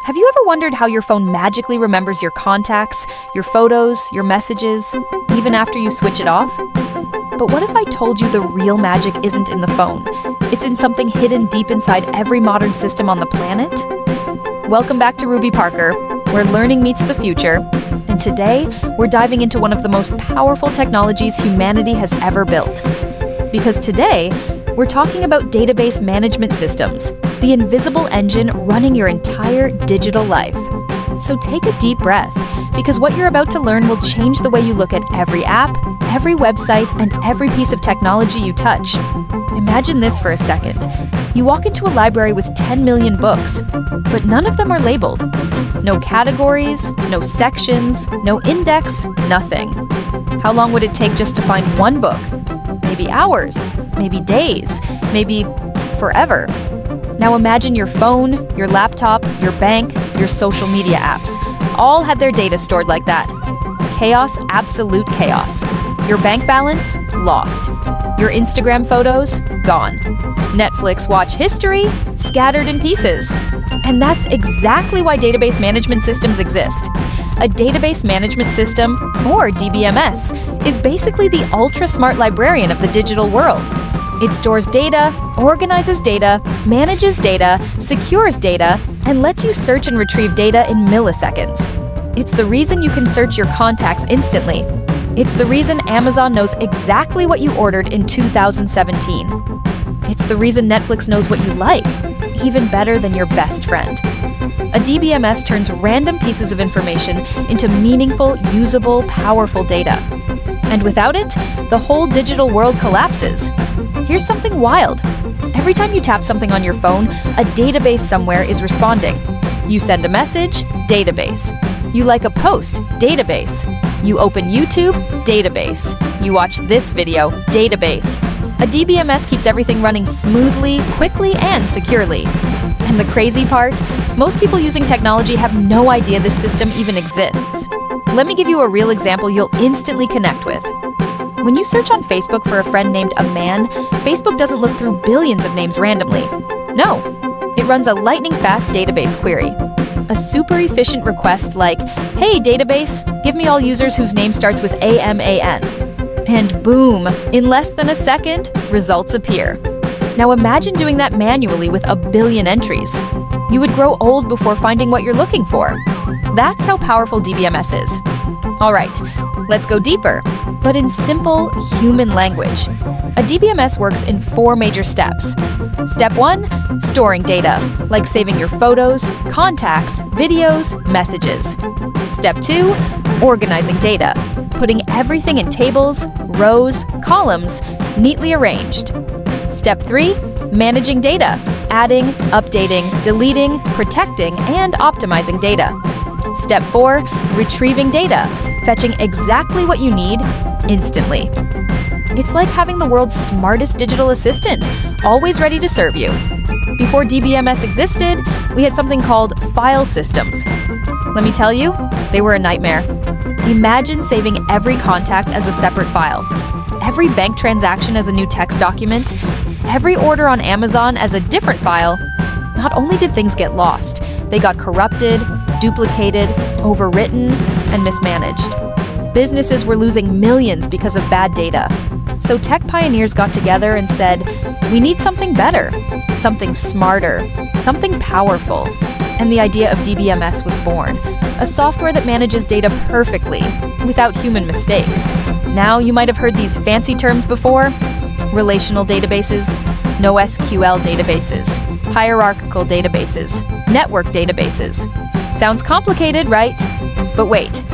Have you ever wondered how your phone magically remembers your contacts, your photos, your messages, even after you switch it off? But what if I told you the real magic isn't in the phone? It's in something hidden deep inside every modern system on the planet? Welcome back to Ruby Parker, where learning meets the future. And today, we're diving into one of the most powerful technologies humanity has ever built. Because today, we're talking about database management systems, the invisible engine running your entire digital life. So take a deep breath, because what you're about to learn will change the way you look at every app, every website, and every piece of technology you touch. Imagine this for a second. You walk into a library with 10 million books, but none of them are labeled. No categories, no sections, no index, nothing. How long would it take just to find one book? Maybe hours, maybe days, maybe forever. Now imagine your phone, your laptop, your bank, your social media apps, all had their data stored like that. Chaos, absolute chaos. Your bank balance, lost. Your Instagram photos, gone. Netflix watch history, scattered in pieces. And that's exactly why database management systems exist. A database management system, or DBMS, is basically the ultra-smart librarian of the digital world. It stores data, organizes data, manages data, secures data, and lets you search and retrieve data in milliseconds. It's the reason you can search your contacts instantly. It's the reason Amazon knows exactly what you ordered in 2017. It's the reason Netflix knows what you like, even better than your best friend. A DBMS turns random pieces of information into meaningful, usable, powerful data. And without it, the whole digital world collapses. Here's something wild. Every time you tap something on your phone, a database somewhere is responding. You send a message, database. You like a post, database. You open YouTube, database. You watch this video, database. A DBMS keeps everything running smoothly, quickly, and securely. And the crazy part? Most people using technology have no idea this system even exists. Let me give you a real example you'll instantly connect with. When you search on Facebook for a friend named a man, Facebook doesn't look through billions of names randomly. No, it runs a lightning-fast database query. A super efficient request like, "Hey database, give me all users whose name starts with AMAN. And boom, in less than a second, results appear. Now imagine doing that manually with a billion entries. You would grow old before finding what you're looking for. That's how powerful DBMS is. All right, let's go deeper, but in simple human language. A DBMS works in 4 major steps. Step 1, storing data, like saving your photos, contacts, videos, messages. Step 2, organizing data, putting everything in tables, rows, columns, neatly arranged. Step 3, managing data, adding, updating, deleting, protecting, and optimizing data. Step 4, retrieving data, fetching exactly what you need instantly. It's like having the world's smartest digital assistant, always ready to serve you. Before DBMS existed, we had something called file systems. Let me tell you, they were a nightmare. Imagine saving every contact as a separate file, every bank transaction as a new text document, every order on Amazon as a different file. Not only did things get lost, they got corrupted, duplicated, overwritten, and mismanaged. Businesses were losing millions because of bad data. So tech pioneers got together and said, we need something better, something smarter, something powerful. And the idea of DBMS was born, a software that manages data perfectly, without human mistakes. Now you might have heard these fancy terms before: relational databases, NoSQL databases, hierarchical databases, network databases. Sounds complicated, right? But wait,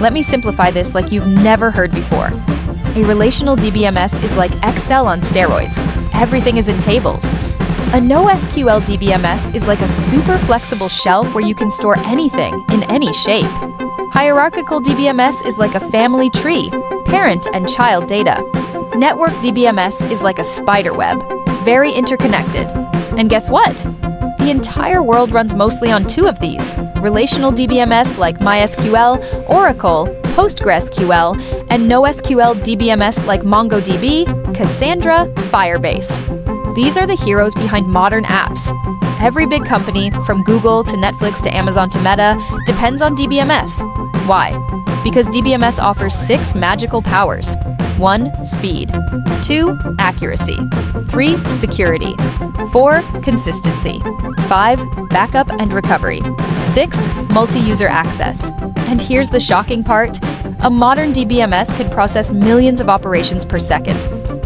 let me simplify this like you've never heard before. A relational DBMS is like Excel on steroids. Everything is in tables. A NoSQL DBMS is like a super flexible shelf where you can store anything in any shape. Hierarchical DBMS is like a family tree, parent and child data. Network DBMS is like a spider web, very interconnected. And guess what? The entire world runs mostly on 2 of these: relational DBMS like MySQL, Oracle, PostgreSQL, and NoSQL DBMS like MongoDB, Cassandra, Firebase. These are the heroes behind modern apps. Every big company, from Google to Netflix to Amazon to Meta, depends on DBMS. Why? Because DBMS offers 6 magical powers. 1. Speed. 2. Accuracy. 3. Security. 4. Consistency. 5. Backup and recovery. 6. Multi-user access. And here's the shocking part. A modern DBMS can process millions of operations per second.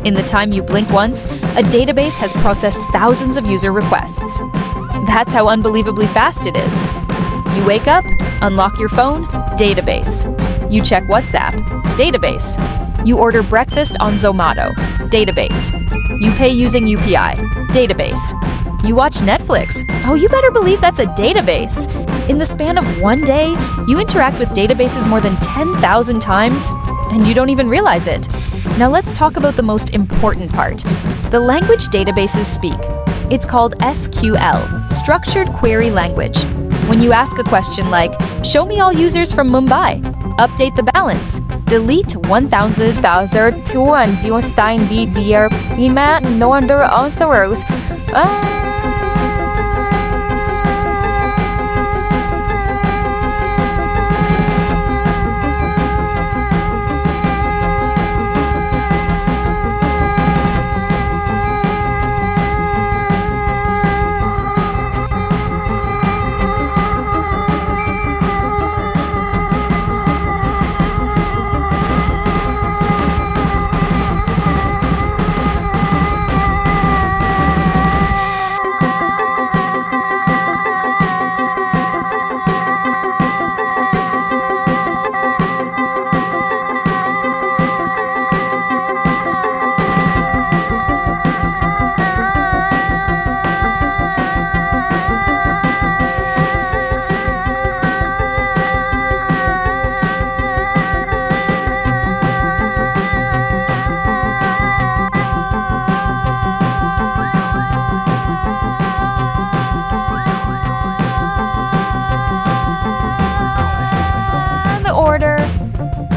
In the time you blink once, a database has processed thousands of user requests. That's how unbelievably fast it is. You wake up, unlock your phone, database. You check WhatsApp, database. You order breakfast on Zomato, database. You pay using UPI, database. You watch Netflix. Oh, you better believe that's a database. In the span of one day, you interact with databases more than 10,000 times, and you don't even realize it. Now let's talk about the most important part, the language databases speak. It's called SQL, Structured Query Language. When you ask a question like, show me all users from Mumbai, update the balance, delete 1,000 browser to and your Stein beer, no under also rose.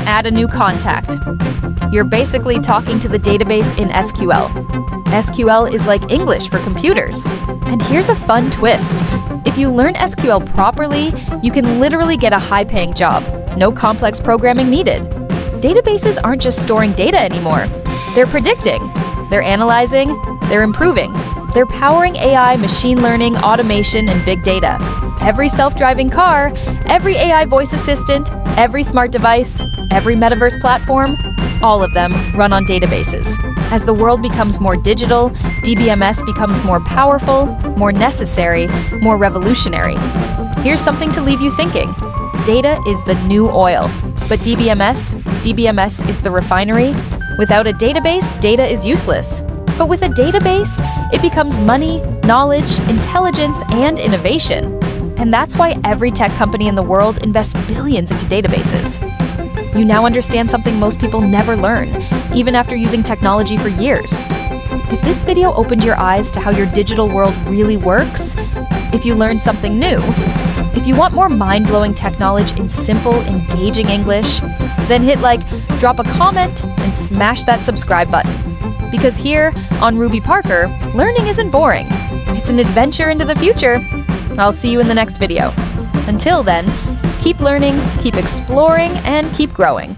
Add a new contact. You're basically talking to the database in SQL. SQL is like English for computers. And here's a fun twist. If you learn SQL properly, you can literally get a high-paying job. No complex programming needed. Databases aren't just storing data anymore. They're predicting, they're analyzing, they're improving. They're powering AI, machine learning, automation, and big data. Every self-driving car, every AI voice assistant, every smart device, every metaverse platform, all of them run on databases. As the world becomes more digital, DBMS becomes more powerful, more necessary, more revolutionary. Here's something to leave you thinking. Data is the new oil, but DBMS is the refinery. Without a database, data is useless. But with a database, it becomes money, knowledge, intelligence, and innovation. And that's why every tech company in the world invests billions into databases. You now understand something most people never learn, even after using technology for years. If this video opened your eyes to how your digital world really works, if you learned something new, if you want more mind-blowing tech knowledge in simple, engaging English, then hit like, drop a comment, and smash that subscribe button. Because here, on Ruby Parker, learning isn't boring. It's an adventure into the future. I'll see you in the next video. Until then, keep learning, keep exploring, and keep growing.